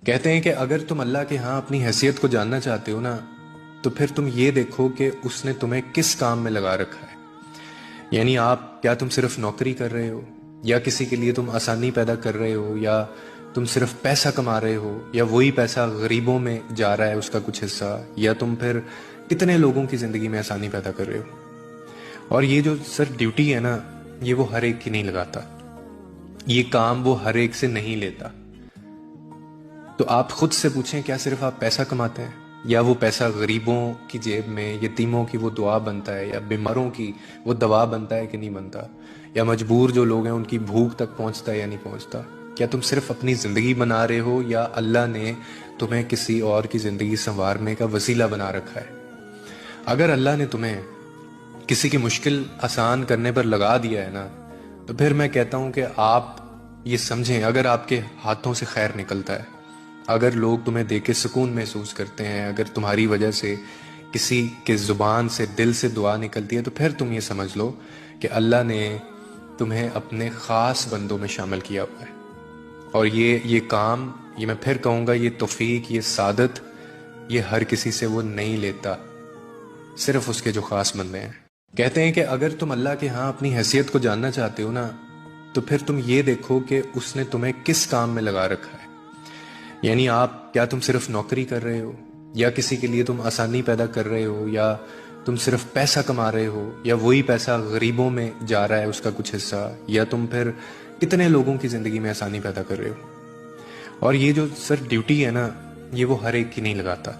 کہتے ہیں کہ اگر تم اللہ کے ہاں اپنی حیثیت کو جاننا چاہتے ہو نا، تو پھر تم یہ دیکھو کہ اس نے تمہیں کس کام میں لگا رکھا ہے۔ یعنی کیا تم صرف نوکری کر رہے ہو، یا کسی کے لیے تم آسانی پیدا کر رہے ہو، یا تم صرف پیسہ کما رہے ہو، یا وہی پیسہ غریبوں میں جا رہا ہے اس کا کچھ حصہ، یا تم پھر کتنے لوگوں کی زندگی میں آسانی پیدا کر رہے ہو۔ اور یہ جو سر ڈیوٹی ہے نا، یہ وہ ہر ایک کی نہیں لگاتا، یہ کام وہ ہر ایک سے نہیں لیتا۔ تو آپ خود سے پوچھیں، کیا صرف آپ پیسہ کماتے ہیں، یا وہ پیسہ غریبوں کی جیب میں، یتیموں کی وہ دعا بنتا ہے، یا بیماروں کی وہ دوا بنتا ہے کہ نہیں بنتا، یا مجبور جو لوگ ہیں ان کی بھوک تک پہنچتا ہے یا نہیں پہنچتا؟ کیا تم صرف اپنی زندگی بنا رہے ہو، یا اللہ نے تمہیں کسی اور کی زندگی سنوارنے کا وسیلہ بنا رکھا ہے؟ اگر اللہ نے تمہیں کسی کی مشکل آسان کرنے پر لگا دیا ہے نا، تو پھر میں کہتا ہوں کہ آپ یہ سمجھیں، اگر آپ کے ہاتھوں سے خیر نکلتا ہے، اگر لوگ تمہیں دیکھ کے سکون محسوس کرتے ہیں، اگر تمہاری وجہ سے کسی کے زبان سے دل سے دعا نکلتی ہے، تو پھر تم یہ سمجھ لو کہ اللہ نے تمہیں اپنے خاص بندوں میں شامل کیا ہوا ہے۔ اور یہ کام، یہ میں پھر کہوں گا، یہ توفیق، یہ سعادت، یہ ہر کسی سے وہ نہیں لیتا، صرف اس کے جو خاص بندے ہیں۔ کہتے ہیں کہ اگر تم اللہ کے ہاں اپنی حیثیت کو جاننا چاہتے ہو نا، تو پھر تم یہ دیکھو کہ اس نے تمہیں کس کام میں لگا رکھا ہے۔ یعنی کیا تم صرف نوکری کر رہے ہو، یا کسی کے لیے تم آسانی پیدا کر رہے ہو، یا تم صرف پیسہ کما رہے ہو، یا وہی پیسہ غریبوں میں جا رہا ہے اس کا کچھ حصہ، یا تم پھر کتنے لوگوں کی زندگی میں آسانی پیدا کر رہے ہو۔ اور یہ جو سر ڈیوٹی ہے نا، یہ وہ ہر ایک کی نہیں لگاتا،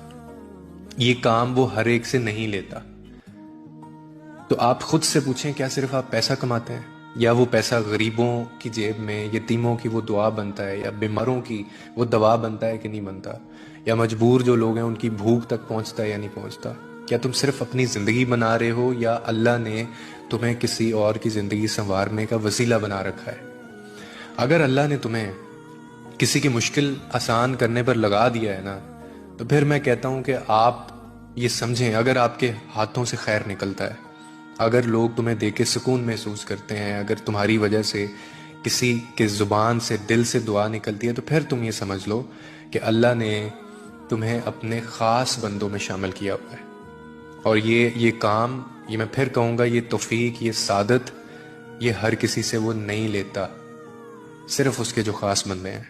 یہ کام وہ ہر ایک سے نہیں لیتا۔ تو آپ خود سے پوچھیں، کیا صرف آپ پیسہ کماتے ہیں، یا وہ پیسہ غریبوں کی جیب میں، یتیموں کی وہ دعا بنتا ہے، یا بیماروں کی وہ دوا بنتا ہے کہ نہیں بنتا، یا مجبور جو لوگ ہیں ان کی بھوک تک پہنچتا ہے یا نہیں پہنچتا؟ کیا تم صرف اپنی زندگی بنا رہے ہو، یا اللہ نے تمہیں کسی اور کی زندگی سنوارنے کا وسیلہ بنا رکھا ہے؟ اگر اللہ نے تمہیں کسی کی مشکل آسان کرنے پر لگا دیا ہے نا، تو پھر میں کہتا ہوں کہ آپ یہ سمجھیں، اگر آپ کے ہاتھوں سے خیر نکلتا ہے، اگر لوگ تمہیں دیکھ کے سکون محسوس کرتے ہیں، اگر تمہاری وجہ سے کسی کے زبان سے دل سے دعا نکلتی ہے، تو پھر تم یہ سمجھ لو کہ اللہ نے تمہیں اپنے خاص بندوں میں شامل کیا ہوا ہے۔ اور یہ کام، یہ میں پھر کہوں گا، یہ توفیق، یہ سعادت، یہ ہر کسی سے وہ نہیں لیتا، صرف اس کے جو خاص بندے ہیں۔